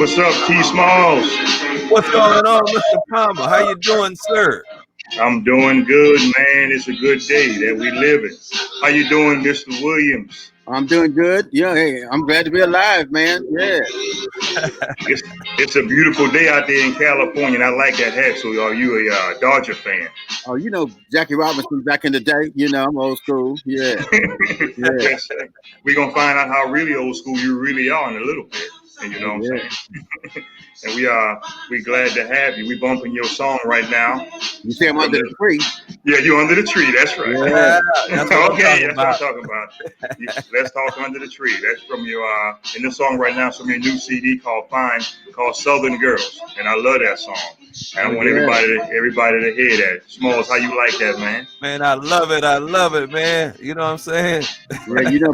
What's up, T Smalls? What's going on, Mr. Palmer? How you doing, sir? I'm doing good, man. It's a good day that we live in. How you doing, Mr. Williams? I'm doing good. Yeah, hey, I'm glad to be alive, man. Yeah. It's it's a beautiful day out there in California, and I like that hat. So, are you a Dodger fan? Oh, you know Jackie Robinson back in the day. You know, I'm old school. Yeah. Yeah. Yes, sir. We're gonna find out how really old school you really are in a little bit. And you know what I'm saying? And we glad to have you. We bumping your song right now. You say I'm under the tree. Yeah, you're under the tree. That's right. Yeah. That's what Okay, I'm that's talking what about. I'm talking about. Let's talk under the tree. That's from your in this song right now. It's from your new CD called Fine, called Southern Girls, and I love that song. And I want everybody to hear that. Smalls, how you like that, man? Man, I love it. I love it, man. You know what I'm saying? Yeah, you know,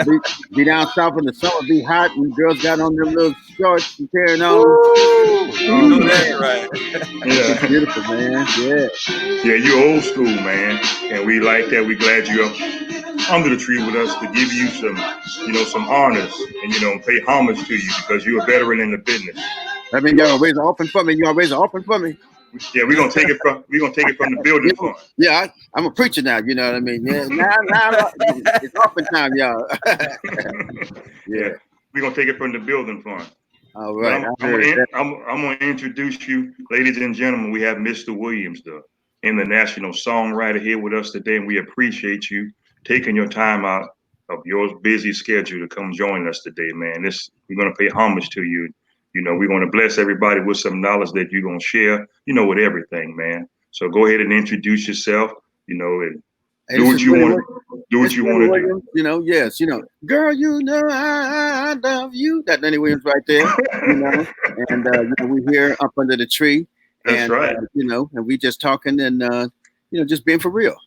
be down south in the summer, be hot, and girls got on their little shorts and carrying on. You know that's right. Yeah. It's beautiful, man. Yeah. Yeah, you old school, man, and we like that. We glad you're under the tree with us to give you some honors and pay homage to you because you're a veteran in the business. I mean, y'all raise an offering for me. Y'all raise an offering for me. Yeah, we're gonna take it from the building fund. Yeah, I'm a preacher now. You know what I mean? Yeah, now it's offering time, y'all. Yeah, we're gonna take it from the building fund. All right. I'm gonna introduce you, ladies and gentlemen. We have Mr. Williams, the international songwriter, here with us today, and we appreciate you taking your time out of your busy schedule to come join us today, man. We're gonna pay homage to you. We're gonna bless everybody with some knowledge that you're gonna share, with everything, man. So go ahead and introduce yourself, and do what you want. Do what you want to do. Yes, girl, I love you. That Lenny Williams right there, and we here up under the tree. That's right. And we just talking and just being for real.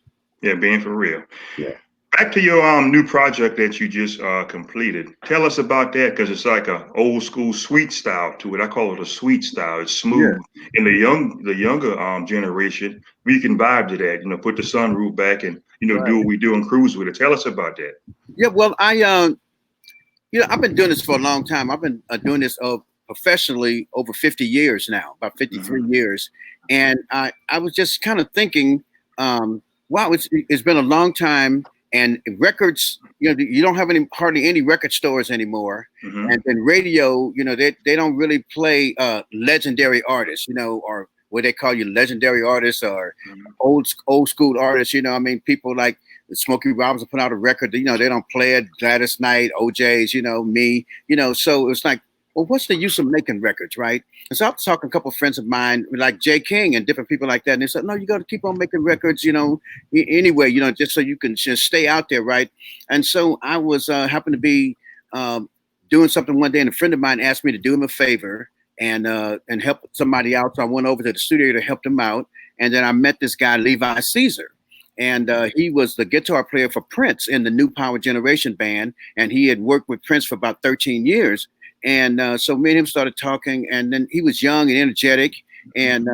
Yeah, being for real. Yeah. Back to your new project that you just completed. Tell us about that because it's like a old school sweet style to it. I call it a sweet style. It's smooth. Yeah. And the younger generation, we can vibe to that. Put the sunroof back and right. Do what we do and cruise with it. Tell us about that. Yeah, well, I've been doing this for a long time. I've been doing this professionally over 50 years now, about 53 years, and I was just kind of thinking, wow, it's been a long time. And records, you don't have hardly any record stores anymore. Mm-hmm. And then radio, they don't really play legendary artists, or what they call you legendary artists or old school artists. People like Smokey Robinson put out a record. They don't play it. Gladys Knight, OJ's, me. So it's like, well, what's the use of making records, right? And so I was talking to a couple of friends of mine, like Jay King and different people like that. And they said, no, you got to keep on making records, anyway, just so you can just stay out there, right? And so I was happened to be doing something one day, and a friend of mine asked me to do him a favor and help somebody out. So I went over to the studio to help them out. And then I met this guy, Levi Caesar. And he was the guitar player for Prince in the New Power Generation band. And he had worked with Prince for about 13 years. And so me and him started talking, and then he was young and energetic, and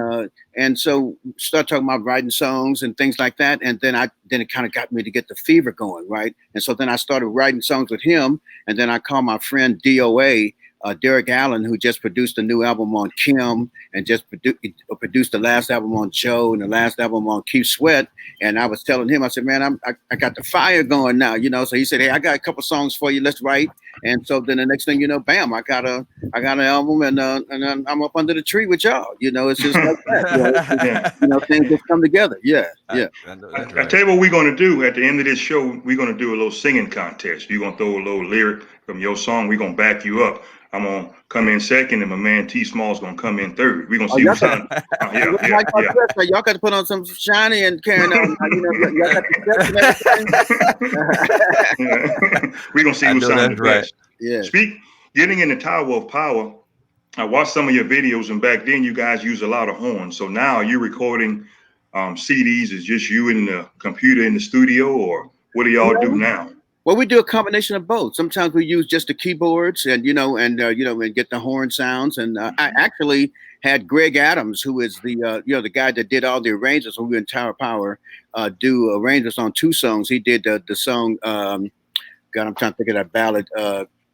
so started talking about writing songs and things like that. And then it kind of got me to get the fever going, right? And so then I started writing songs with him, and then I called my friend DOA, Derek Allen, who just produced a new album on Kim and just produced the last album on Joe and the last album on Keith Sweat. And I was telling him, I said, man, I got the fire going now, So he said, hey, I got a couple songs for you. Let's write. And so then the next thing you know, bam, I got an album and I'm up under the tree with y'all. It's just like that. Things just come together. Yeah. I tell you what we're going to do at the end of this show. We're going to do a little singing contest. You're going to throw a little lyric from your song. We're going to back you up. I'm going to come in second, and my man T Small's going to come in third. We're going to see who's on. Y'all got to put on some shiny and carrying on. Y'all got the We're going to see who's on the best. Yeah. Getting in the Tower of Power, I watched some of your videos, and back then you guys used a lot of horns. So now you're recording CDs. Is just you in the computer in the studio, or what do y'all do now? Well, we do a combination of both. Sometimes we use just the keyboards and get the horn sounds. And I actually had Greg Adams, who is the guy that did all the arrangements when we were in Tower Power, do arrangements on two songs. He did the song, God, I'm trying to think of that ballad,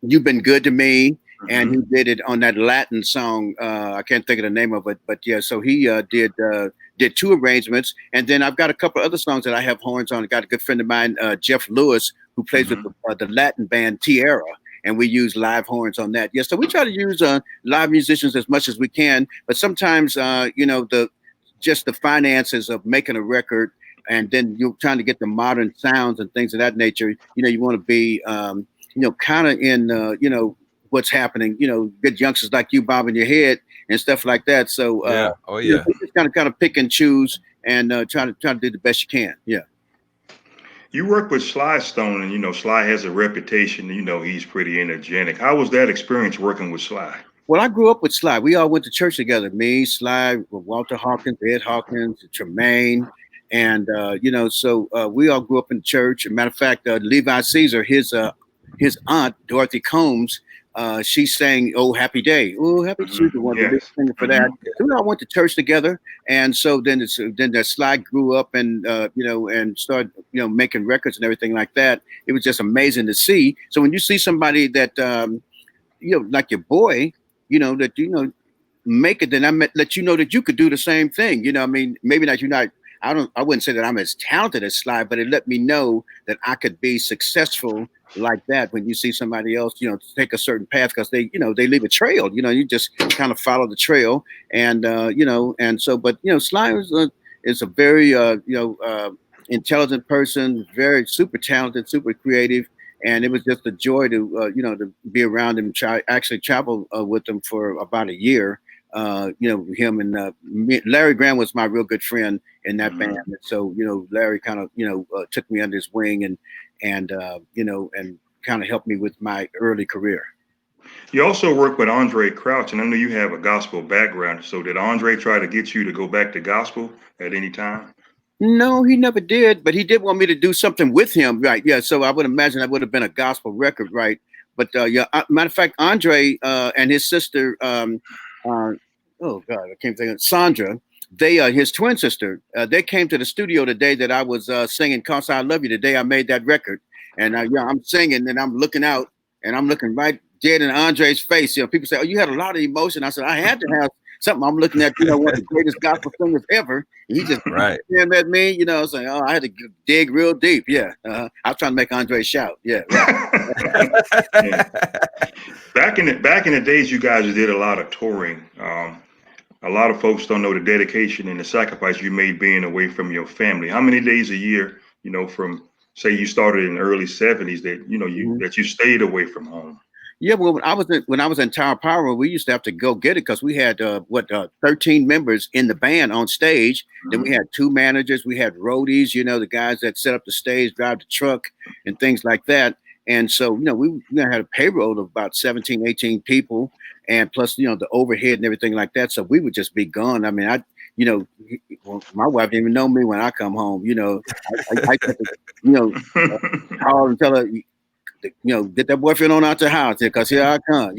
You've Been Good to Me. and he did it on that Latin song. I can't think of the name of it, but yeah. So he did two arrangements, and then I've got a couple other songs that I have horns on. I got a good friend of mine, Jeff Lewis, who plays with the Latin band Tierra, and we use live horns on that. Yeah, so we try to use live musicians as much as we can, but sometimes just the finances of making a record, and then you're trying to get the modern sounds and things of that nature. You want to be kind of in what's happening. Good youngsters like you bobbing your head and stuff like that. So yeah, you just kind of pick and choose and try to do the best you can. Yeah. You work with Sly Stone, and Sly has a reputation. He's pretty energetic. How was that experience working with Sly? Well, I grew up with Sly. We all went to church together. Me, Sly, Walter Hawkins, Ed Hawkins, Tremaine, and so we all grew up in church. As a matter of fact, Levi Caesar, his aunt Dorothy Combs, she sang "Oh Happy Day." Oh, happy Day. She was the one that was singing for that. So we all went to church together, and so then that Sly grew up and and started making records and everything like that. It was just amazing to see. So when you see somebody that like your boy, that make it, then I let you know that you could do the same thing. I mean, maybe that you're not. I wouldn't say that I'm as talented as Sly, but it let me know that I could be successful like that when you see somebody else, take a certain path, because they leave a trail. You just kind of follow the trail, and Sly is a very intelligent person, very super talented, super creative, and it was just a joy to to be around him. Actually travel with him for about a year. Him and Larry Graham was my real good friend in that band. And so, Larry kind of, took me under his wing and kind of helped me with my early career. You also work with Andre Crouch, and I know you have a gospel background. So did Andre try to get you to go back to gospel at any time? No, he never did, but he did want me to do something with him. Right. Yeah. So I would imagine that would have been a gospel record. Right. But matter of fact, Andre and his sister, oh God, I can't think of it. Sandra. They, his twin sister, they came to the studio the day that I was singing "Cause I Love You." The day I made that record, and I'm singing and I'm looking out and I'm looking right dead in Andre's face. People say, "Oh, you had a lot of emotion." I said, "I had to have something." I'm looking at one of the greatest gospel singers ever. And he just staring at me, saying, "Oh, I had to dig real deep." Yeah, I was trying to make Andre shout. Yeah, right. Yeah. Back in the days, you guys did a lot of touring. A lot of folks don't know the dedication and the sacrifice you made being away from your family. How many days a year, from say you started in the early 70s that that you stayed away from home? Yeah, well, when I was in Tower Power, we used to have to go get it because we had 13 members in the band on stage. Then we had 2 managers, we had roadies, the guys that set up the stage, drive the truck, and things like that. And so, we had a payroll of about 17, 18 people, and plus, the overhead and everything like that. So we would just be gone. I mean, my wife didn't even know me when I come home. I call and tell her, get that boyfriend on out the house because here I come.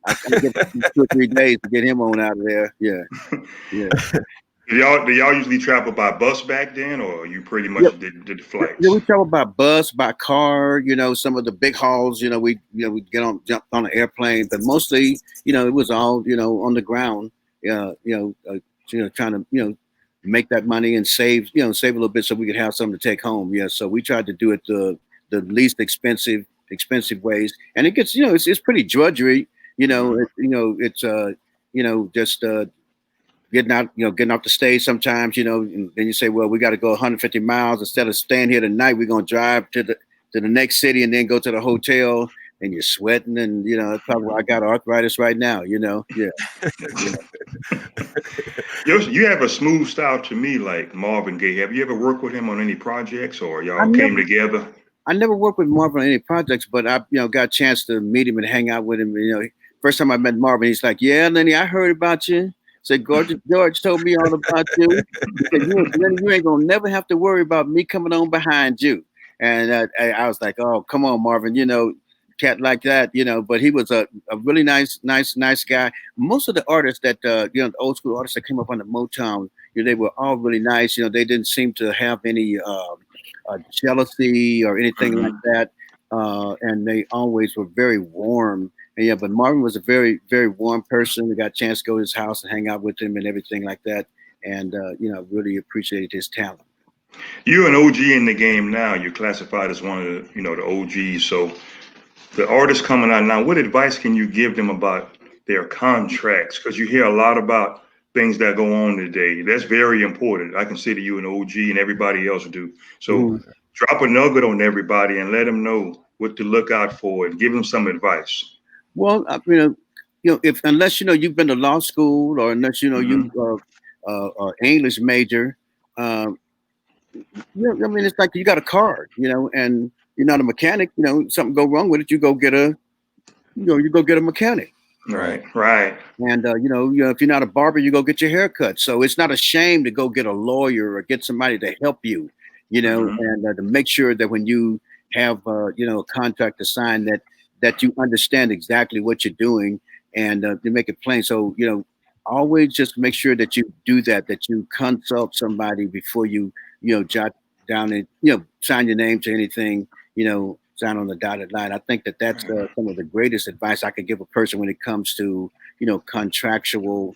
I get 2 or 3 days to get him on out of there. Yeah, yeah. Do y'all usually travel by bus back then, or you pretty much did the flights? Yeah, we travel by bus, by car. Some of the big hauls. We jump on an airplane, but mostly, it was all on the ground. Trying to make that money and save a little bit so we could have something to take home. Yeah, so we tried to do it the least expensive ways, and it gets it's pretty drudgery. It's just getting off the stage sometimes, and then you say, well, we got to go 150 miles instead of staying here tonight. We're going to drive to the next city and then go to the hotel, and you're sweating, and that's probably why I got arthritis right now. Yeah. You have a smooth style to me, like Marvin Gaye. Have you ever worked with him on any projects, or y'all came together? I never worked with Marvin on any projects, but I got a chance to meet him and hang out with him. First time I met Marvin, he's like, "Yeah, Lenny, I heard about you." Said, George told me all about you. He said, you ain't gonna never have to worry about me coming on behind you. And I was like, oh, come on, Marvin, cat like that, but he was a really nice guy. Most of the artists that, the old school artists that came up on the Motown, they were all really nice. They didn't seem to have any jealousy or anything like that. And they always were very warm And yeah, but Marvin was a very, very warm person. We got a chance to go to his house and hang out with him and everything like that. And really appreciated his talent. You're an OG in the game now. You're classified as one of the OGs. So the artists coming out now, what advice can you give them about their contracts? Because you hear a lot about things that go on today. That's very important. I consider you an OG and everybody else do. So drop a nugget on everybody and let them know what to look out for and give them some advice. Well, if unless you've been to law school or unless you English major, I mean it's like you got a card, and you're not a mechanic. Something go wrong with it, you go get a mechanic. Right. And if you're not a barber, you go get your hair cut. So it's not a shame to go get a lawyer or get somebody to help you, and to make sure that when you have a contract to sign that you understand exactly what you're doing and to make it plain. So always just make sure that you do that you consult somebody before you jot down and sign your name to anything, sign on the dotted line. I think that's some of the greatest advice I could give a person when it comes to contractual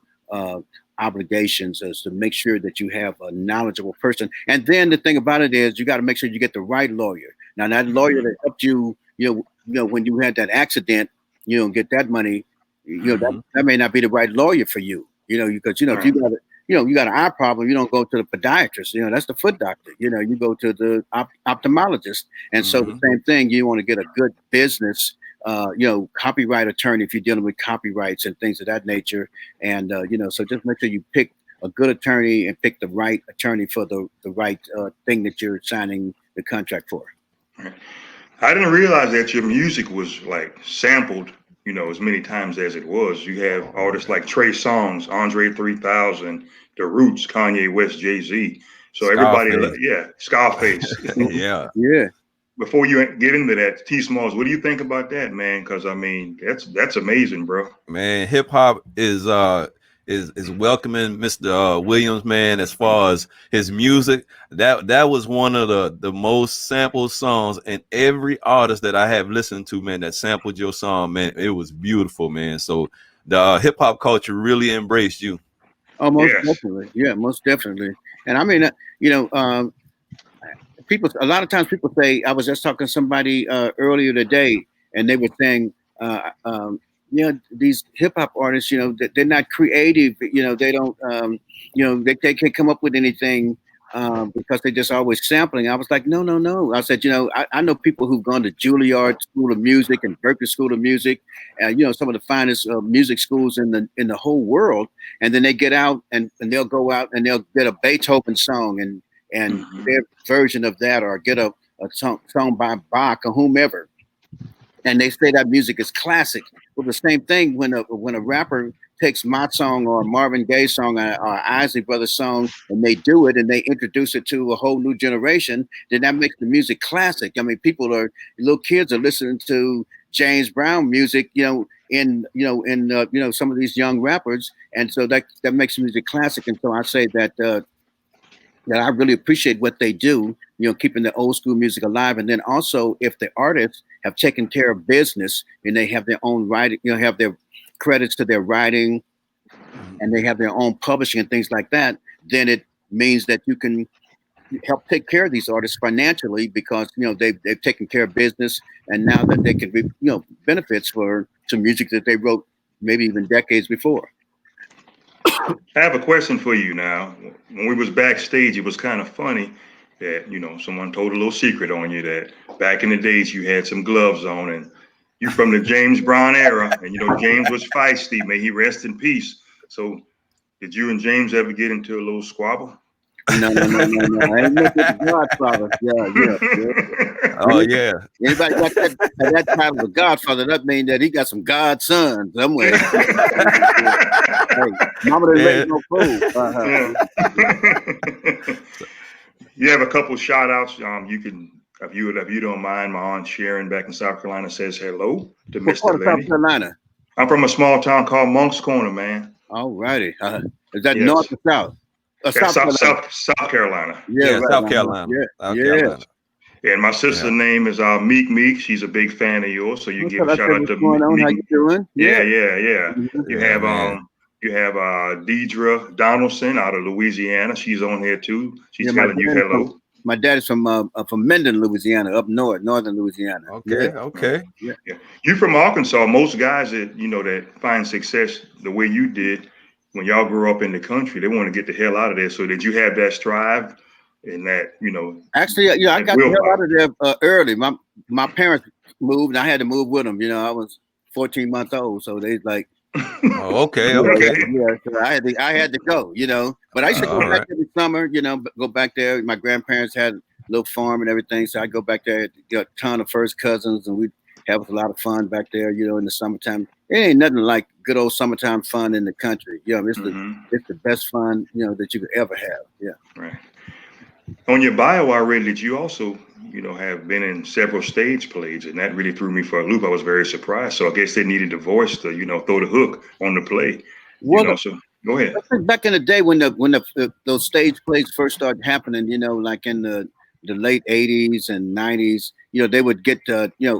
obligations, is to make sure that you have a knowledgeable person. And then the thing about it is you got to make sure you get the right lawyer. Now that lawyer that helped you when you had that accident, get that money, that may not be the right lawyer for you, because if you got an eye problem, you don't go to the podiatrist, that's the foot doctor, you go to the ophthalmologist. And so the same thing, you want to get a good business, copyright attorney if you're dealing with copyrights and things of that nature. And, so just make sure you pick a good attorney and pick the right attorney for the right thing that you're signing the contract for. I didn't realize that your music was like sampled, as many times as it was. You have artists like Trey Songz, Andre 3000, The Roots, Kanye West, Jay-Z. So Scarface. Yeah. Before you get into that, T Smalls, what do you think about that, man? Because I mean, that's amazing, bro. Man, hip hop is welcoming Mr. Williams, man. As far as his music, that was one of the most sampled songs, and every artist that I have listened to, man, that sampled your song, man, it was beautiful, man. So the hip hop culture really embraced you. Oh, definitely. Yeah, most definitely. And I mean, people, a lot of times people say, I was just talking to somebody earlier today, and they were saying, these hip hop artists, they're not creative. They don't, they can't come up with anything because they're just always sampling. I was like, no. I said, I know people who've gone to Juilliard School of Music and Berklee School of Music, some of the finest music schools in the whole world. And then they get out and they'll go out and they'll get a Beethoven song and their version of that, or get a song by Bach or whomever. And they say that music is classic. Well, the same thing when a rapper takes my song or Marvin Gaye's song or Isley Brothers song, and they do it and they introduce it to a whole new generation, then that makes the music classic. I mean, little kids are listening to James Brown music, in some of these young rappers, and so that makes music classic. And so I say that I really appreciate what they do, keeping the old school music alive. And then also, if the artists have taken care of business and they have their own writing, have their credits to their writing, and they have their own publishing and things like that, then it means that you can help take care of these artists financially, because they've taken care of business, and now that they can reap benefits for some music that they wrote maybe even decades before. I have a question for you now. When we was backstage, it was kind of funny that, someone told a little secret on you that back in the days you had some gloves on, and you from the James Brown era, and James was feisty, may he rest in peace. So did you and James ever get into a little squabble? No. I ain't with the Godfather. Yeah. Oh yeah. Anybody got that title of Godfather? That means that he got some godsons somewhere. Hey, mama didn't raise no fool. You have a couple shout outs. You can, if you don't mind. My aunt Sharon back in South Carolina says hello to Mr. Lenny. South Carolina? I'm from a small town called Monk's Corner, man. All righty. Is that north or south? South Carolina. Yeah, right, South Carolina. Yeah. South Carolina. And my sister's Yeah. name is Meek Meek. She's a big fan of yours, so you What's give up? a I shout said, out what's to going on? How Meek. you doing? Yeah, yeah, yeah. Mhm. You Yeah, have man. Deidre Donaldson out of Louisiana. She's on here too. She's Yeah, telling you hello. my dad is from Mendon, Louisiana, up north, northern Louisiana. Okay, okay. Yeah. Yeah, you from Arkansas. Most guys that that find success the way you did when y'all grew up in the country, they want to get the hell out of there. So did you have that strive and that Actually, I that got the hell out willpower? of there early. My parents moved, and I had to move with them. I was 14 months old, so they like, Oh, okay, yeah, okay. yeah. So I had to go. But I used to go All back right. every summer. Go back there. My grandparents had a little farm and everything, so I go back there. Got a ton of first cousins, and we have a lot of fun back there. In the summertime, it ain't nothing like good old summertime fun in the country. Hmm. It's the best fun that you could ever have. Yeah. Right. On your bio, I read that you also, have been in several stage plays, and that really threw me for a loop. I was very surprised. So I guess they needed a voice to, throw the hook on the play. Well, So go ahead. I think back in the day when those stage plays first started happening, like in the late '80s and '90s, they would get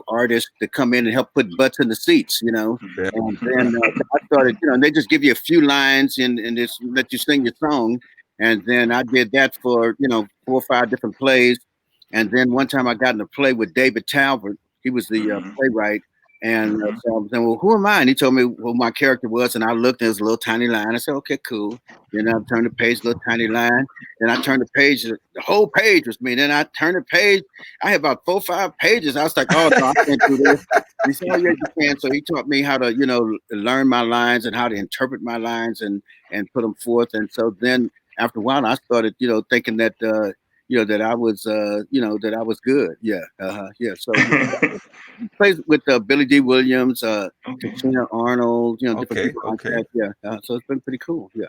artists to come in and help put butts in the seats, Yeah. and then I started, and they just give you a few lines and just let you sing your song, and then I did that for 4 or 5 different plays, and then one time I got in a play with David Talbot. He was the Hmm. playwright. And Hmm. so I was saying, well, who am I? And he told me who my character was. And I looked, and there's a little tiny line. I said, okay, cool. Then I turned the page, little tiny line. Then I turned the page, the whole page was me. Then I turned the page. I had about 4 or 5 pages. I was like, oh, no, I can't do this. He said, oh, yeah, you can. So he taught me how to, learn my lines and how to interpret my lines and put them forth. And so then after a while, I started, thinking that, that I was, that I was good. Yeah. Yeah. So, plays with Billy D. Williams, Okay. Katrina Arnold, different Okay, people like okay. that. Yeah, so it's been pretty cool. Yeah.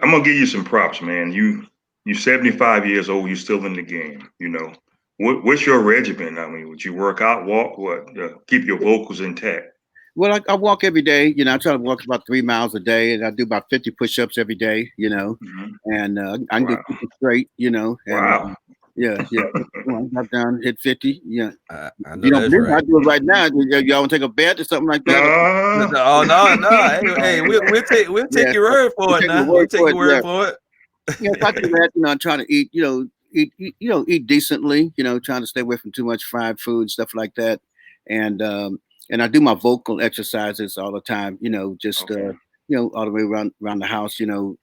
I'm gonna give you some props, man. You 75 years old. You still in the game. What's your regimen? I mean, would you work out, walk, what? Keep your vocals intact. Well, I walk every day. I try to walk about 3 miles a day, and I do about 50 push-ups every day. Hmm. And I can do Wow. 50 straight. And Wow. yeah, yeah. Drop down, hit 50. Yeah. I If you know don't that's believe me, I right. do it right now. Y'all want to take a bet or something like that? No. Oh no, no. Hey, we'll take Yeah. your word You for it take my now. We'll word take for your it. Yeah. word for Yeah, if I do it. that, I'm trying to eat, eat decently, trying to stay away from too much fried food, stuff like that. And I do my vocal exercises all the time, just Okay. all the way around the house, sing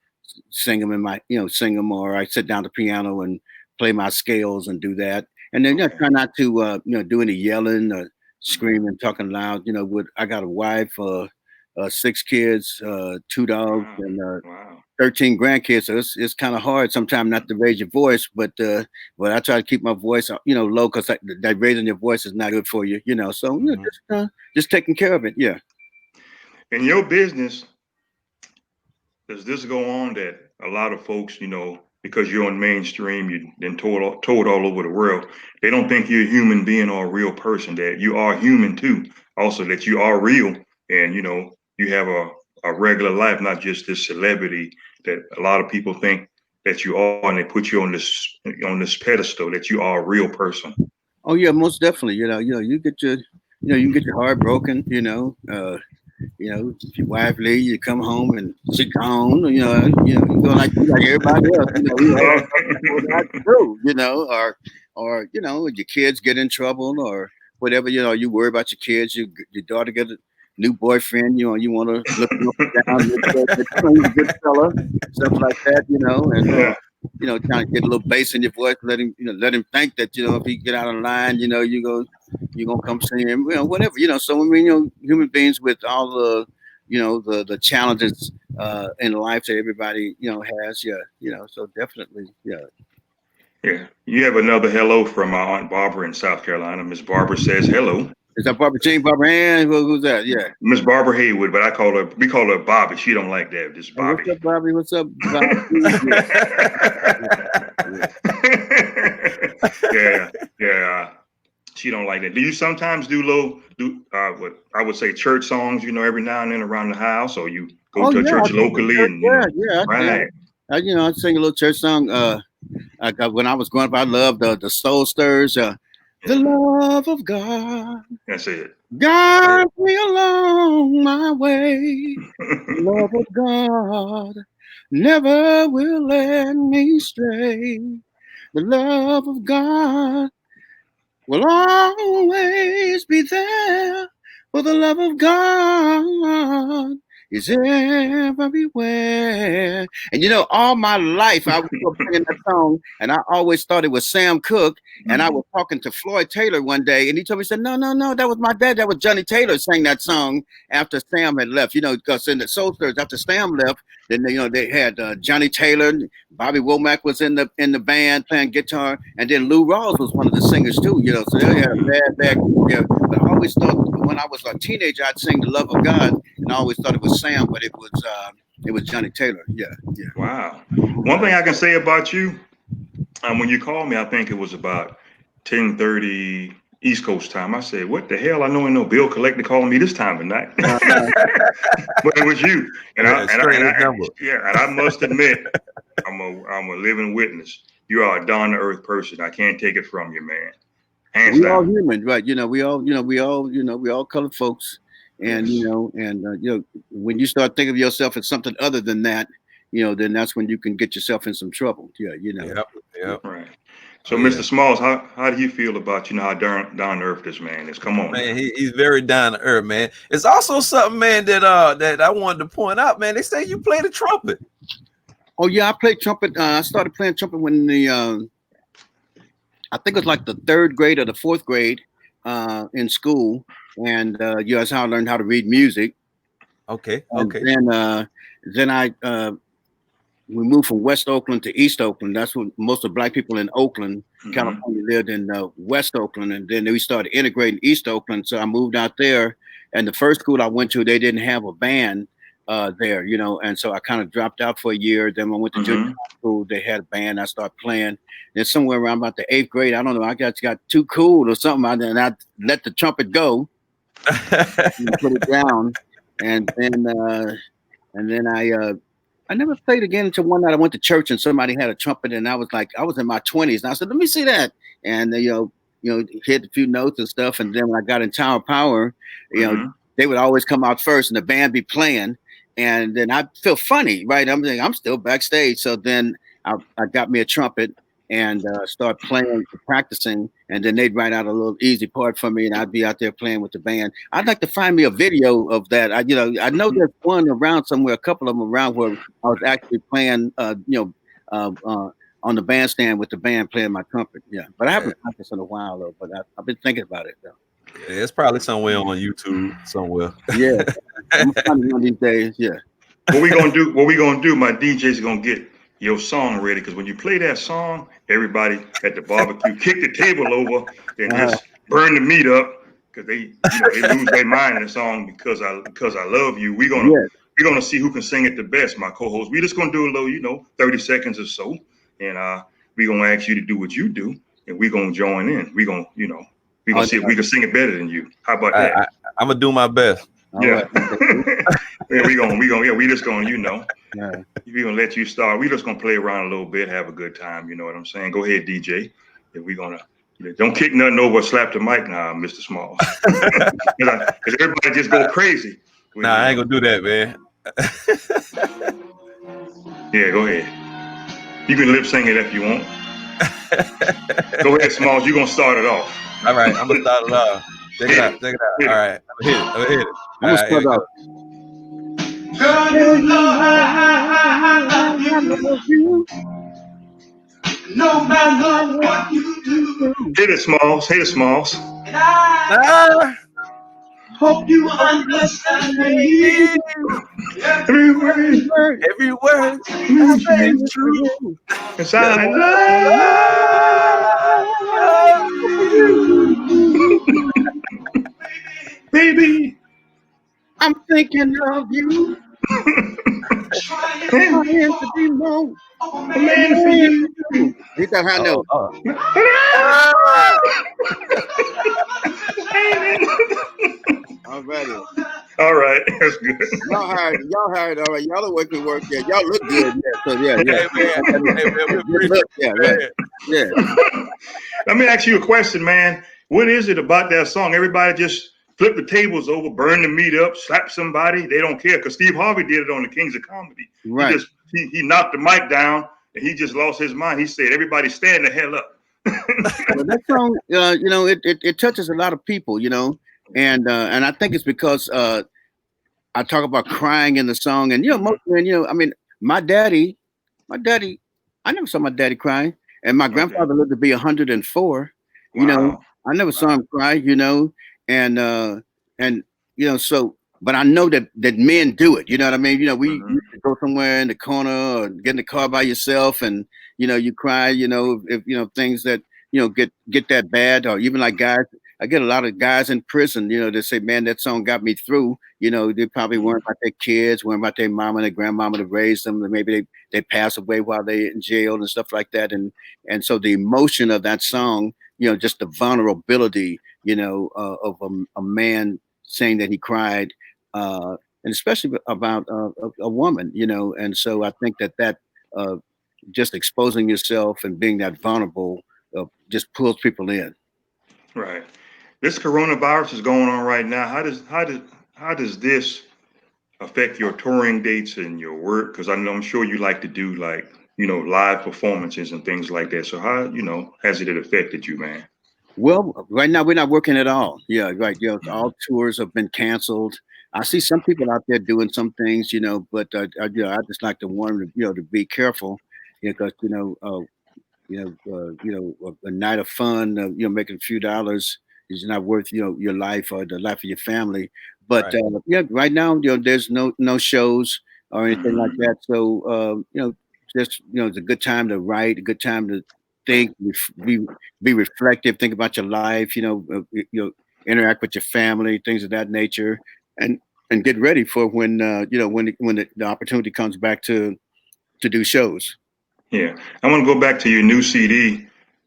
them sing them, or I sit down at the piano and play my scales and do that. And then Okay. try not to do any yelling or Hmm. screaming, talking loud. I got a wife, 6 kids, 2 dogs, Wow. and Wow. 13 grandkids, so it's kind of hard sometimes not to raise your voice, but I try to keep my voice low, because that raising your voice is not good for you, So Mhm. just taking care of it, yeah. In your business, does this go on that a lot of folks, because you're on mainstream, you've been told all over the world, they don't think you're a human being or a real person, that you are human too. Also, that you are real and, you have a regular life, not just this celebrity that a lot of people think that you are, and they put you on this pedestal that you are a real person. Oh yeah, most definitely. You get your you can get your heart broken. If your wife leaves, you come home and she gone. You go like everybody else. We have stuff to do. Or your kids get in trouble or whatever. You worry about your kids. Your daughter get a new boyfriend. You want to look him up and down. Make sure that, he's a good fella, stuff like that. And Yeah. trying to get a little bass in your voice, let him think that if he get out of line, you're gonna come see him, whatever, So I mean, human beings with all the challenges in life that everybody has, yeah, So definitely, yeah. Yeah. You have another hello from my Aunt Barbara in South Carolina. Miss Barbara says hello. Is that Barbara Jean, Barbara Ann? Who's that? Yeah. Miss Barbara Haywood, but we call her Bobby. She don't like that. Just Hey, what's Bobby. up, Bobby? What's up, Bobby? Yeah, yeah. Yeah, yeah. She don't like that. Do you sometimes do what I would say church songs, every now and then around the house, or you go Oh to a yeah, I church sing in locally church. and Yeah, yeah. right. I sing a little church song. when I was growing up, I loved the Soul Stirs. The love of God. That's it. Guide me along my way. The love of God never will let me stray. The love of God will always be there. For the love of God is everywhere. And you know, all my life I was singing that song, and I always thought it was Sam Cooke. And I was talking to Floyd Taylor one day, and he told me, he said, no, that was my dad. That was Johnny Taylor sang that song after Sam had left. You know, because in the Soul Stirs, after Sam left, then they had Johnny Taylor, Bobby Womack was in the band playing guitar, and then Lou Rawls was one of the singers too. You know, so they had a bad yeah. But I always thought when I was a teenager, I'd sing "The Love of God," and I always thought it was Sam, but it was Johnny Taylor. Yeah. Wow. One thing I can say about you, when you called me, I think it was about 10:30 East Coast time. I said, "What the hell? I know ain't no bill collector calling me this time of night." But it was you, and I must admit, I'm a living witness. You are a down to earth person. I can't take it from you, man. Hands we down. all human, right? We all colored folks, and Yes. when you start thinking of yourself as something other than that, then that's when you can get yourself in some trouble. Yep. Right. So, Mr. Smalls, how do you feel about how down to earth this man is? Come on, man. He's very down to earth, man. It's also something, man, that I wanted to point out, man. They say you play the trumpet. Oh yeah, I played trumpet. I started playing trumpet when I think it was like the third grade or the fourth grade in school, and that's how I learned how to read music. Okay. And then we moved from West Oakland to East Oakland. That's when most of the black people in Oakland, California, lived in West Oakland, and then we started integrating East Oakland. So I moved out there, and the first school I went to, they didn't have a band there, and so I kind of dropped out for a year. Then when I went to junior high school, they had a band. I started playing. Then somewhere around about the 8th grade, I don't know, I got too cool or something, and I let the trumpet go, and put it down, and then I never played again until one night I went to church and somebody had a trumpet, and I was in my 20s, and I said, let me see that. And hit a few notes and stuff. And then when I got in Tower Power, they would always come out first and the band be playing. And then I feel funny, right? I'm still backstage. So then I got me a trumpet and start playing, practicing, and then they'd write out a little easy part for me, and I'd be out there playing with the band. I'd like to find me a video of that. I know there's one around somewhere, a couple of them around where I was actually playing, on the bandstand with the band playing my trumpet. Yeah, but I haven't practiced in a while though. But I've been thinking about it though. Yeah, it's probably somewhere on YouTube somewhere. Yeah, I'm finding one these days. Yeah. What we gonna do? My DJ's gonna get your song ready, because when you play that song, everybody at the barbecue kick the table over and just burn the meat up, because they lose their mind in the song because I love you. We're gonna see who can sing it the best. My co-host, we just gonna do a little 30 seconds or so, and we're gonna ask you to do what you do, and we're gonna join in. We're gonna see if we can sing it better than you. How about that? I'm gonna do my best. Yeah. We just gonna, we're gonna let you start. We just gonna play around a little bit, have a good time. You know what I'm saying? Go ahead, DJ. And we're gonna don't kick nothing over, slap the mic now, Mr. Smalls. Because everybody just go crazy. Nah, I ain't gonna do that, man. Yeah, go ahead. You can lip sing it if you want. Go ahead, Smalls. You're gonna start it off. All right, I'm gonna start it off. Check it out. All right, I'm gonna hit it. I'm gonna start off. Girl, you know I love you. No matter what you do. Hit it, Smalls. And I hope you understand me. Every word I say is true. Cause I love you. Baby, I'm thinking of you. Trying to be more a man for you. Hit that high note. All righty. All right, that's good. Y'all hired. All right, y'all are working work. Yeah, y'all look good. Yeah, so yeah. Hey man, we Good appreciate look. Yeah, it, right. man. Yeah. Let me ask you a question, man. What is it about that song? Everybody just flip the tables over, burn the meat up, slap somebody. They don't care because Steve Harvey did it on the Kings of Comedy. He Right. just he knocked the mic down and he just lost his mind. He said, "Everybody stand the hell up." Well, that song, it touches a lot of people, and I think it's because I talk about crying in the song, and most men, I mean, my daddy, I never saw my daddy cry, and my Okay. grandfather lived to be 104. Wow. I never saw him cry, and and so, but I know that men do it. You know what I mean? We Mhm. used to go somewhere in the corner or get in the car by yourself, and you cry. If things that get that bad, or even like guys. I get a lot of guys in prison, that say, "Man, that song got me through." They probably weren't about their kids, weren't about their mama and their grandmama that raised them. Maybe they pass away while they're in jail and stuff like that. And so the emotion of that song, just the vulnerability, of a man saying that he cried, and especially about a woman, And so I think that uh, just exposing yourself and being that vulnerable just pulls people in. Right. This coronavirus is going on right now. How does this affect your touring dates and your work? Because I'm sure you like to do like live performances and things like that. So how has it affected you, man? Well, right now we're not working at all. Yeah, right. All tours have been canceled. I see some people out there doing some things, but I just like to warn them, to be careful, because a night of fun, making a few dollars is not worth your life or the life of your family. But Right. right now, there's no shows or anything like Mhm. that. So just it's a good time to write, a good time to think, be reflective, think about your life. Interact with your family, things of that nature, and get ready for when when the opportunity comes back to do shows. Yeah, I want to go back to your new CD,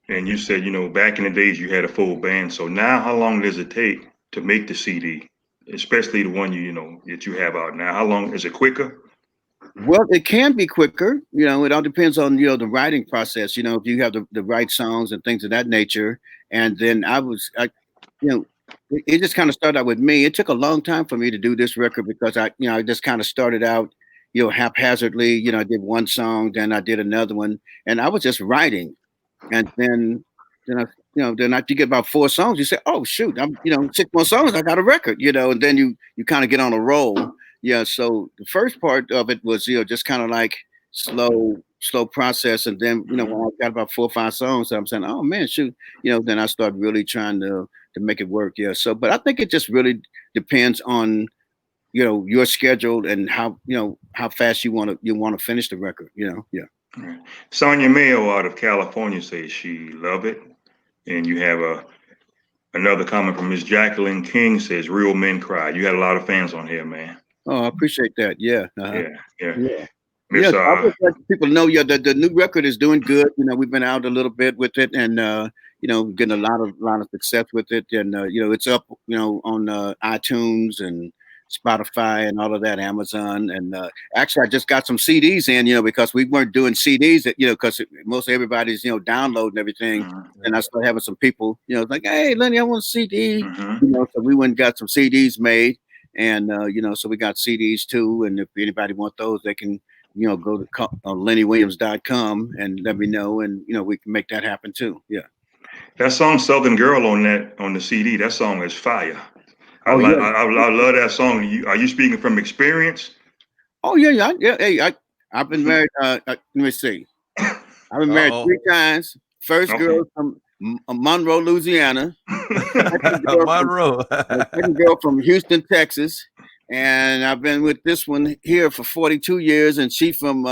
and you said back in the days you had a full band. So now, how long does it take to make the CD, especially the one that you have out now? How long is it quicker? Well, it can be quicker. It all depends on the writing process. If you have the right songs and things of that nature. And then you know, it just kind of started out with me. It took a long time for me to do this record because I just kind of started out, haphazardly. I did one song, then I did another one, and I was just writing. And then I, then after you get about four songs, you say, "Oh shoot, I'm, six more songs, I got a record," and then you kind of get on a roll. Yeah. So the first part of it was, just kind of like slow process, and then Mhm. when I got about 4 or 5 songs, I'm saying, "Oh man, shoot," then I started really trying to make it work. Yeah. So, but I think it just really depends on your schedule and how fast you want to finish the record. Yeah. Right. Sonia Mayo out of California says she love it, and you have another comment from Miss Jacqueline King says real men cry. You had a lot of fans on here, man. Oh, I appreciate that. Yeah. Yeah, yeah. Yeah. Miss Yes, I would let people know. Yeah, the new record is doing good. We've been out a little bit with it, and getting a lot of success with it. And it's up, on iTunes and Spotify and all of that, Amazon. And actually, I just got some CDs in, because we weren't doing CDs, because most everybody's downloading everything. Mhm, And I started having some people, like, "Hey, Lenny, I want a CD." mhm. So we went and got some CDs made, and so we got CDs too. And if anybody want those, they can go to LennyWilliams.com and let me know, and we can make that happen too. Yeah. That song "Southern Girl" on the CD. That song is fire. I Oh like. yeah. I love that song. Are you speaking from experience? Oh yeah, yeah, yeah. Hey, I've been married. Let me see. I've been married Uh-oh. 3 times. First Okay. girl from Monroe, Louisiana. Second girl from Monroe. second girl from Houston, Texas. And I've been with this one here for 42 years, and she from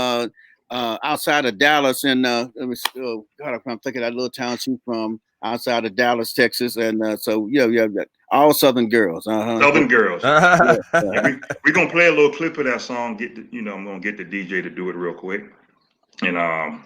outside of Dallas. And God, I'm thinking of that little town she's from outside of Dallas, Texas. And so yeah, all Southern girls. Yeah, Southern Girls. yeah. And we gonna play a little clip of that song. I'm gonna get the DJ to do it real quick, and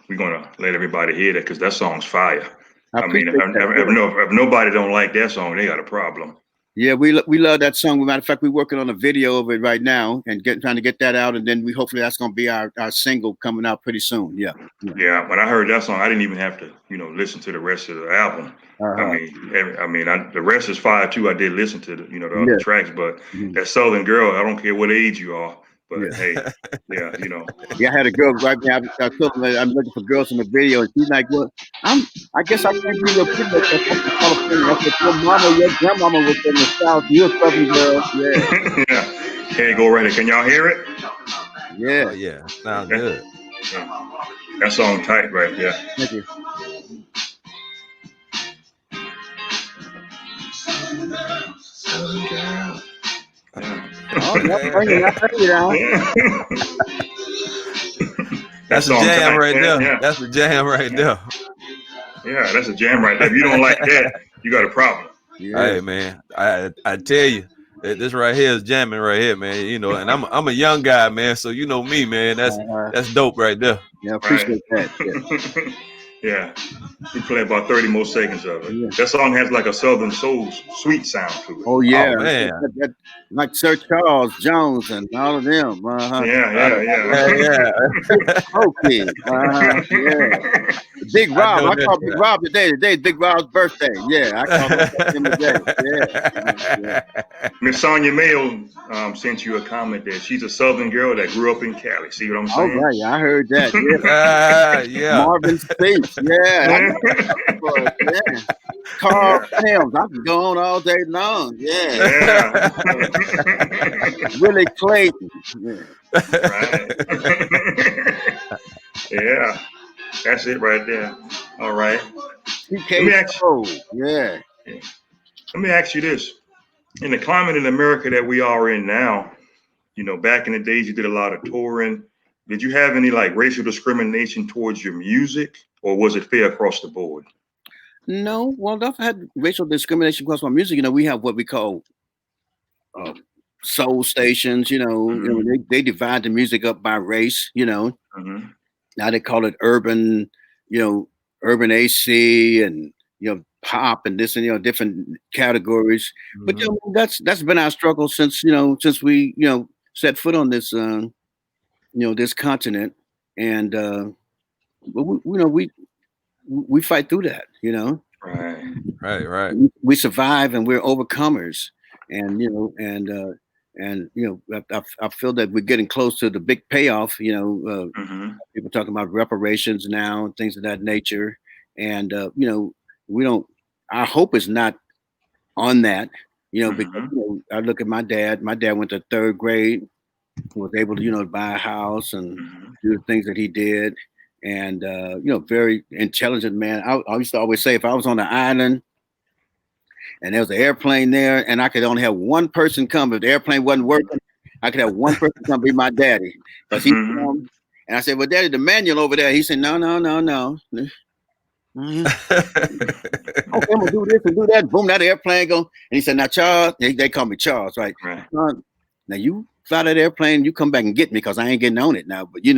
we're gonna let everybody hear that because that song's fire. I I mean, appreciate that. Yeah. if nobody don't like that song, they got a problem. Yeah, we love that song. Matter of fact, we're working on a video of it right now and trying to get that out, and then hopefully that's going to be our single coming out pretty soon. Yeah. Yeah, when I heard that song, I didn't even have to, listen to the rest of the album. The rest is fire too. I did listen to the other tracks, but that Southern Girl, I don't care what age you are, but hey, yeah, Yeah, I had a girl right now. I told her I'm looking for girls in the video, and she's like, "Well, I guess I can't be your kid. I'm from California." I said, "Your mama, your grandmama was from the South. You're a Southern girl." Yeah. Yeah. Hey, go right ahead. Can y'all hear it? Yeah. Oh, yeah. Sound good. Yeah. That song tight right there. Thank you. Southern Girl. That's a jam right there. Yeah. That's a jam right there. Yeah, that's a jam right there. If you don't like that, you got a problem. Yeah. Hey man, I tell you, this right here is jamming right here, man. And I'm a young guy, man. So you know me, man. That's dope right there. Yeah, appreciate that. Yeah. We play about 30 more seconds of it. Yeah. That song has like a Southern soul sweet sound to it. Oh yeah, man. Like Sir Charles Jones and all of them. Yeah. Okay. Yeah. Big Rob. I called Big Rob today. Today's Big Rob's birthday. Yeah, I called him today. Yeah. Miss Sonia Mayo sent you a comment that she's a Southern girl that grew up in Cali. See what I'm saying? Oh right, I heard that. Yeah. Marvin Speaks. Yeah. Carl Helms. I can go on all day long. Yeah. Willie Clayton. Yeah. Right. Yeah. That's it right there. All right. Let me ask you this. In the climate in America that we are in now, back in the days you did a lot of touring. Did you have any like racial discrimination towards your music, or was it fair across the board? No, well, I've had racial discrimination across my music. We have what we call soul stations. They divide the music up by race. Now they call it urban, urban AC and pop and this and different categories. But that's been our struggle since we set foot on this this continent, and we fight through that, Right. We survive and we're overcomers, and I feel that we're getting close to the big payoff. People talking about reparations now and things of that nature, and we don't. Our hope is not on that, because I look at my dad. My dad went to third grade, was able to buy a house and do the things that he did. And very intelligent man. I used to always say, if I was on the island and there was an airplane there and I could only have one person come, if the airplane wasn't working, I could have one person come be my daddy. Because he and I said, well, Daddy, the manual over there. He said, no. Okay, I'm gonna do this and do that. Boom, that airplane go. And he said, now Charles, they call me Charles, right? Now you fly that airplane, you come back and get me because I ain't getting on it now. But so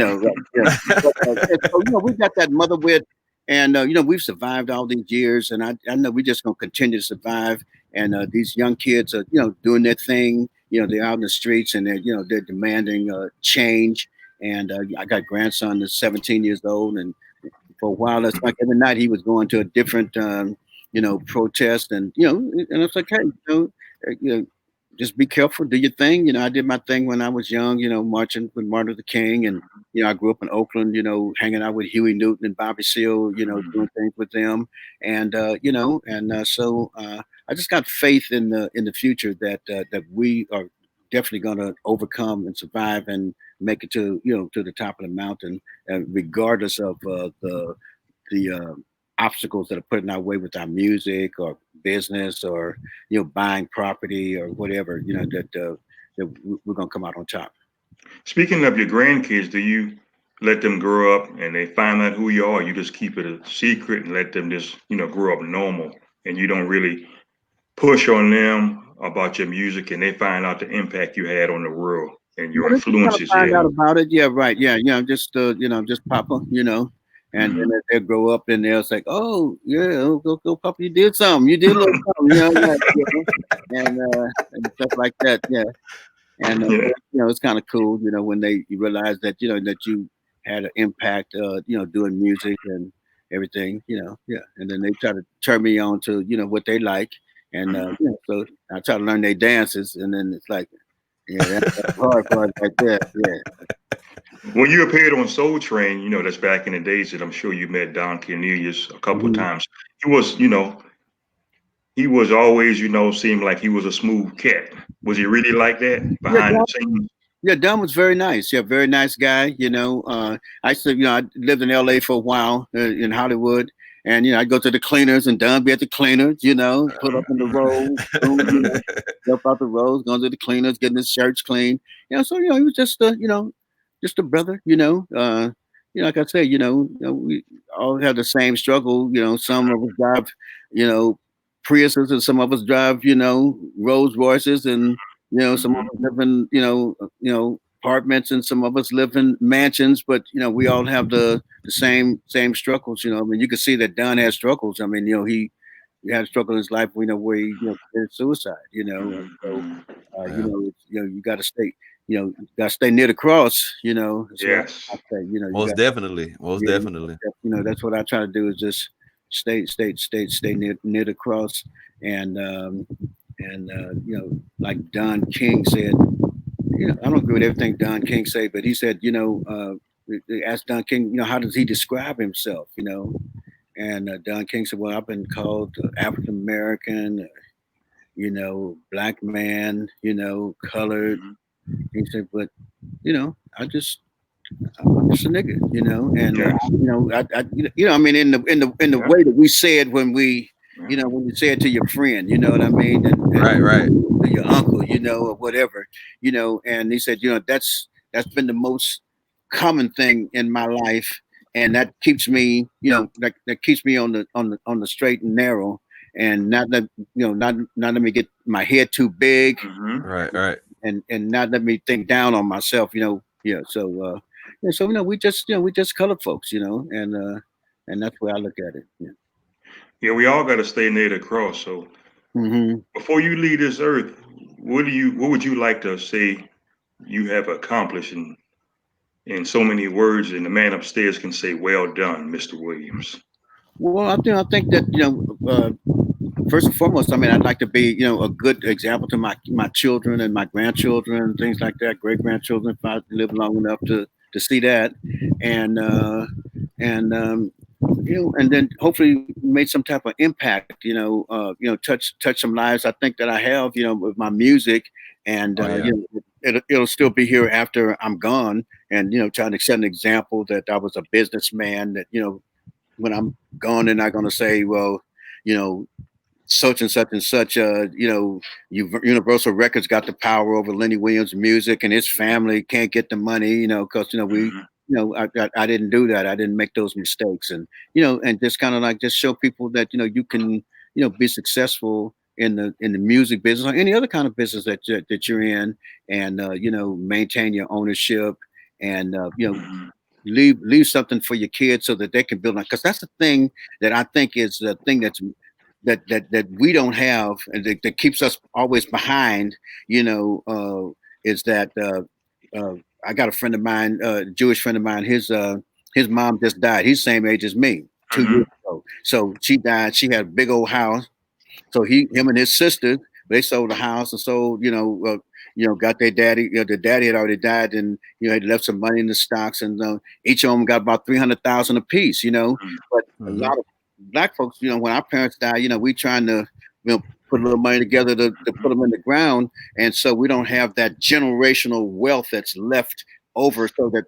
we got that mother wit, and we've survived all these years, and I know we're just gonna continue to survive. And these young kids are doing their thing. They're out in the streets and they're demanding change. And I got a grandson that's 17 years old, and for a while, it's like every night he was going to a different protest, and and it's like, hey, just be careful, do your thing. I did my thing when I was young, marching with Martin Luther King, and I grew up in Oakland, hanging out with Huey Newton and Bobby Seale, doing things with them, and so I just got faith in the future that we are definitely going to overcome and survive and make it to the top of the mountain, regardless of the obstacles that are put in our way with our music or business or buying property or whatever, that we're gonna come out on top. Speaking of your grandkids, do you let them grow up and they find out who you are? You just keep it a secret and let them just grow up normal, and you don't really push on them about your music, and they find out the impact you had on the world and your influences? Find out about it, yeah, right, yeah, just just Papa, And then as they grow up, and they'll say, "Oh, yeah, go, Papa, you did something. You did a little something, and stuff like that." Yeah, and Yeah. it's kind of cool, when you realize that that you had an impact, doing music and everything, yeah. And then they try to turn me on to what they like, and so I try to learn their dances, and then it's like, yeah, that's the hard part right there. Yeah. When you appeared on Soul Train, that's back in the days that I'm sure you met Don Cornelius a couple of Mhm. times. He was always, seemed like he was a smooth cat. Was he really like that Yeah, behind the scenes? Yeah, Don was very nice. Yeah, very nice guy. I used to, I lived in LA for a while in Hollywood, and I'd go to the cleaners, and Don be at the cleaners. Put up in the road, boom, jump out the roads, going to the cleaners, getting his shirts clean. So he was just, just a brother. Like I said, we all have the same struggle. Some of us drive, you know, Priuses, and some of us drive, Rolls Royces, and some of Mhm. us live in, apartments, and some of us live in mansions, but we all have the same struggles. I mean, you can see that Don has struggles. I mean, he had a struggle in his life, where he, committed suicide, and so Mhm. you Yeah. you got to stay, near the cross, is what I Yes. say. You Most got, definitely. Most yeah, definitely. that's what I try to do, is just stay near the cross, and like Don King said, I don't agree with everything Don King said, but he said, they asked Don King, how does he describe himself, and Don King said, well, I've been called African American, black man, colored. Mhm. He said, but I'm just a nigga, and Yes. I mean, in the Yeah. way that we say it when we, Yeah. when you say it to your friend, you know what I mean, and Right, right. to your uncle, or whatever, and he said, that's been the most common thing in my life, and that keeps me, that keeps me on the straight and narrow, and not let me get my head too big, Mhm. Right, right. and not let me think down on myself, yeah. So so we just colored folks, and that's the way I look at it. Yeah. Yeah, we all got to stay near the cross. So Hmm. before you leave this earth, what would you like to say you have accomplished in so many words, and the man upstairs can say, "Well done, Mr. Williams." Well, I think that first and foremost, I mean, I'd like to be, a good example to my children and my grandchildren and things like that, great grandchildren, if I live long enough to see that, and and and then hopefully made some type of impact, touch some lives. I think that I have, with my music, and Oh yeah. it'll still be here after I'm gone, and trying to set an example that I was a businessman, that when I'm gone, they're not going to say, well, you know, such and such and such, Universal Records got the power over Lenny Williams' music, and his family can't get the money, because we, Mhm. I didn't do that. I didn't make those mistakes, and and just kind of like just show people that you can, be successful in the music business or any other kind of business that you're in, and maintain your ownership, and Mhm. leave something for your kids so that they can build on, because that's the thing that I think is the thing that we don't have, and that keeps us always behind, is that I got a friend of mine, Jewish friend of mine, his mom just died. He's the same age as me, 2 years Mhm. ago. So she died. She had a big old house. So him and his sister, they sold the house, and sold, got their daddy. The daddy had already died, and had left some money in the stocks, and each of them got about 300,000 apiece. But a Hmm. lot of black folks, when our parents died, we trying to, put a little money together to put them in the ground, and so we don't have that generational wealth that's left over, so that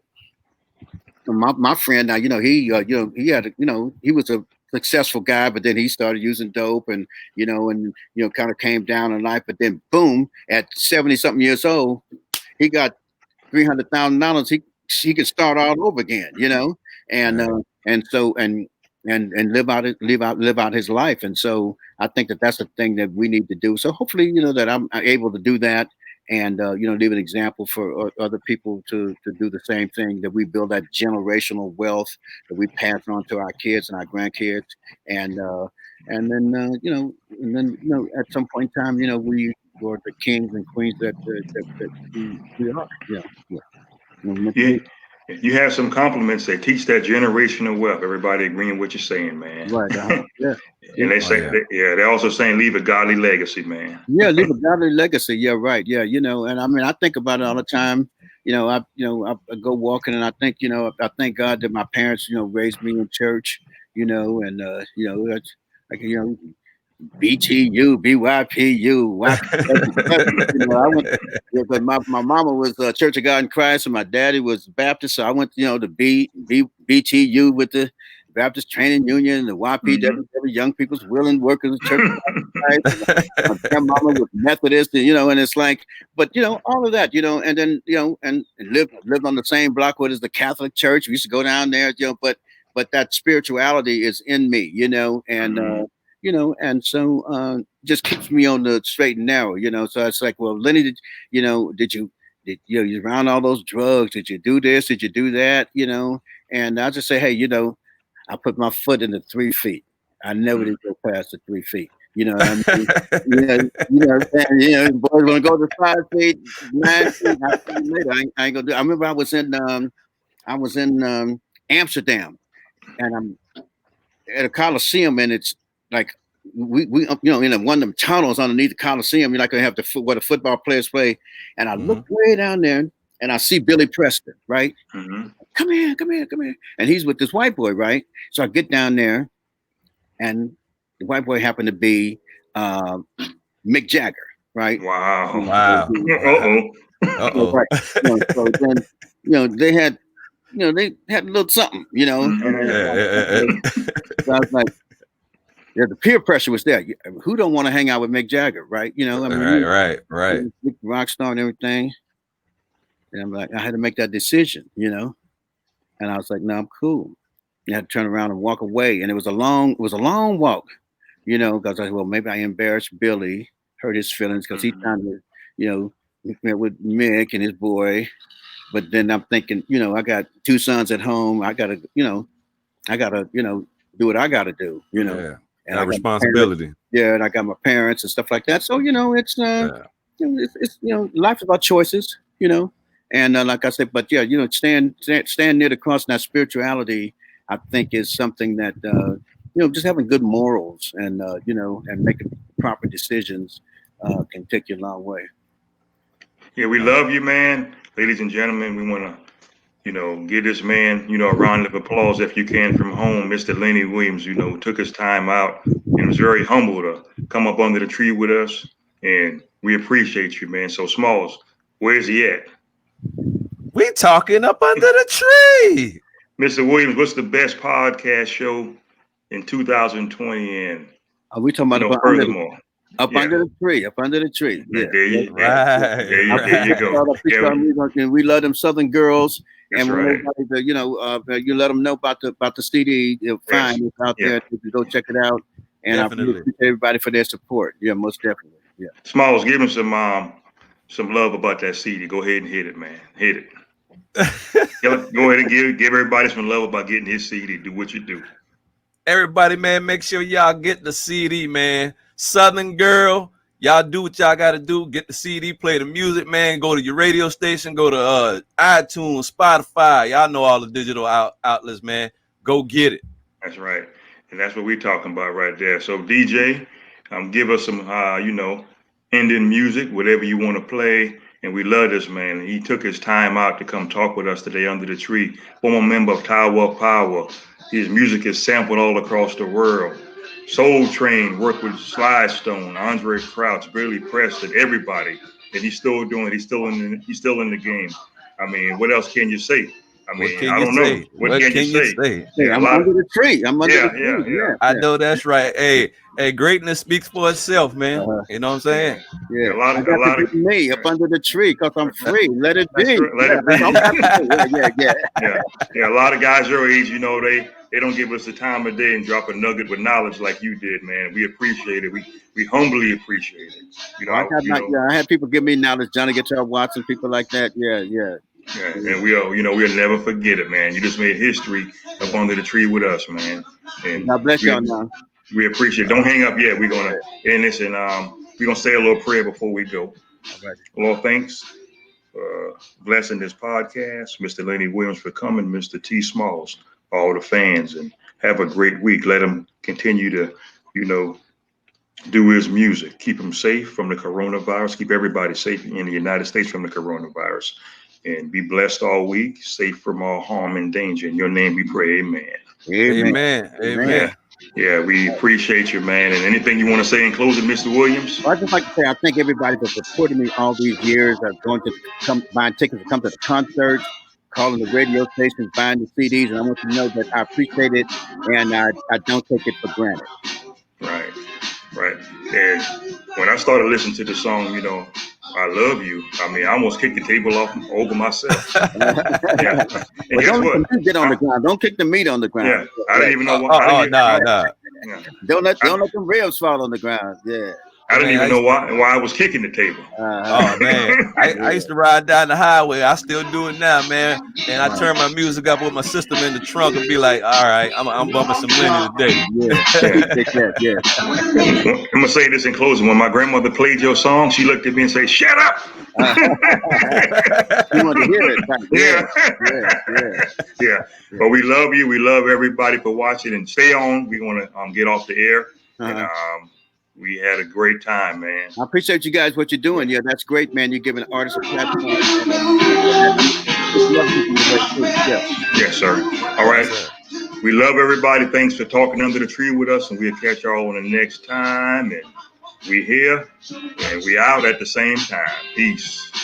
my friend now, he had, he was a successful guy, but then he started using dope, and kind of came down in life, but then boom, at 70 something years old, he got $300,000. He could start all over again, and Right. and so and live out his life. And so I think that that's the thing that we need to do. So hopefully, that I'm able to do that, and leave an example for other people to do the same thing. That we build that generational wealth that we pass on to our kids and our grandkids, and then at some point in time, we were the kings and queens that we are. Yeah, you have some compliments. They teach that generational wealth. Everybody agreeing with what you're saying, man. Right. Yeah. And they say, yeah. they're also saying leave a godly legacy, man. Yeah, leave a godly legacy. Yeah, right. Yeah, and I mean, I think about it all the time. I go walking, and I think, I thank God that my parents, raised me in church. And that's like, BTU, BYPU, I went. But my mama was Church of God in Christ, and my daddy was Baptist. So I went, to BTU with the Baptist Training Union, the YPW, Young People's Willing Workers Church of God in Christ. My grandmama was Methodist, and it's like, but all of that, and then and lived on the same block where there's the Catholic Church. We used to go down there, but that spirituality is in me, and and so just keeps me on the straight and narrow, So it's like, well, Lenny, did you around all those drugs? Did you do this? Did you do that? And I just say, hey, I put my foot in the 3 feet. I never did go past the 3 feet. I mean, boys want to go to 5 feet, 9 feet. I ain't gonna do. I remember I was in Amsterdam, and I'm at a Coliseum, and it's like we in one of them tunnels underneath the Coliseum. You're not gonna have where the football players play. And I look way down there, and I see Billy Preston, right? Come here. And he's with this white boy, right? So I get down there, and the white boy happened to be Mick Jagger, right? Wow. Right. So then, they had a little something, And so I was like, yeah, the peer pressure was there. Who don't want to hang out with Mick Jagger, right? Right. Big rock star and everything. And I'm like, I had to make that decision, And I was like, no, I'm cool. I had to turn around and walk away. And it was a long walk, because I said, well, maybe I embarrassed Billy, hurt his feelings because he's trying to, met with Mick and his boy. But then I'm thinking, I got 2 sons at home. I gotta, do what I gotta do, Yeah. And that responsibility. Yeah, and I got my parents and stuff like that. So it's life's about choices, And like I said, but yeah, stand near the cross. And that spirituality, I think, is something that just having good morals and and making proper decisions can take you a long way. Yeah, we love you, man. Ladies and gentlemen, we want to, give this man, a round of applause if you can from home. Mr. Lenny Williams, took his time out and was very humble to come up under the tree with us. And we appreciate you, man. So Smalls, where's he at? We talking up under the tree. Mr. Williams, what's the best podcast show in 2020? And are we talking about furthermore? Under the tree, up under the tree. Yeah. There you go. Yeah, we love them Southern girls, That's and right. you let them know about the CD. Fine, it's out there. You can go check it out. And I appreciate everybody for their support. Yeah, most definitely. Yeah. Smalls, give him some love about that CD. Go ahead and hit it, man. Hit it. Go ahead and give everybody some love about getting his CD. Do what you do. Everybody, man, make sure y'all get the CD, man. Southern Girl, y'all do what y'all got to do. Get the CD, play the music, man. Go to your radio station, go to iTunes, Spotify. Y'all know all the digital outlets, man. Go get it. That's right. And that's what we're talking about right there. So, DJ, give us some, Indian music, whatever you want to play. And we love this man. He took his time out to come talk with us today under the tree. Former member of Tower Power. His music is sampled all across the world. Soul Train worked with Sly Stone, Andre Crouch, Billy Preston, everybody. And he's still doing it. He's still in the game. I mean, what else can you say? I mean, I don't know. What can you say? Yeah, I'm under the tree. Yeah. I know that's right. Hey, greatness speaks for itself, man. You know what I'm saying? Yeah, a lot of me up under the tree because I'm free. Let it be. Let it be. Yeah. Yeah, a lot of guys your age, they don't give us the time of day and drop a nugget with knowledge like you did, man. We appreciate it. we humbly appreciate it. You know, I had people give me knowledge, Johnny Guitar Watson, people like that. Yeah. Yeah, and we'll never forget it, man. You just made history up under the tree with us, man. And God bless y'all now. We appreciate it. Don't hang up yet. We're gonna end this, and we're gonna say a little prayer before we go. All right. Lord, thanks for blessing this podcast, Mr. Lenny Williams for coming, Mr. T. Smalls, all the fans, and have a great week. Let him continue to, do his music. Keep him safe from the coronavirus. Keep everybody safe in the United States from the coronavirus. And be blessed all week, safe from all harm and danger. In your name we pray, amen. Amen. Yeah, we appreciate you, man. And anything you want to say in closing, Mr. Williams? Well, I'd just like to say I thank everybody for supporting me all these years. Going to buying tickets to come to the concerts, calling the radio stations, buying the CDs, and I want you to know that I appreciate it and I don't take it for granted. Right. And when I started listening to the song, I love you. I mean, I almost kicked the table over myself. Yeah. And well, don't let the meat get on the ground. Don't kick the meat on the ground. Yeah. I didn't even know why. Nah. Don't let them ribs fall on the ground. Yeah. I didn't even know why I was kicking the table. Oh man, I used to ride down the highway. I still do it now, man. And I turn my music up with my system in the trunk and be like, "All right, I'm bumping some Lenny today." Yeah. I'm gonna say this in closing. When my grandmother played your song, she looked at me and said, "Shut up." You want to hear it? Yeah. But we love you. We love everybody for watching, and stay on. We want to get off the air. And, we had a great time, man. I appreciate you guys, what you're doing. Yeah, that's great, man. You're giving artists a platform. Yes, sir. All right. We love everybody. Thanks for talking under the tree with us, and we'll catch y'all on the next time. And we here, and we out at the same time. Peace.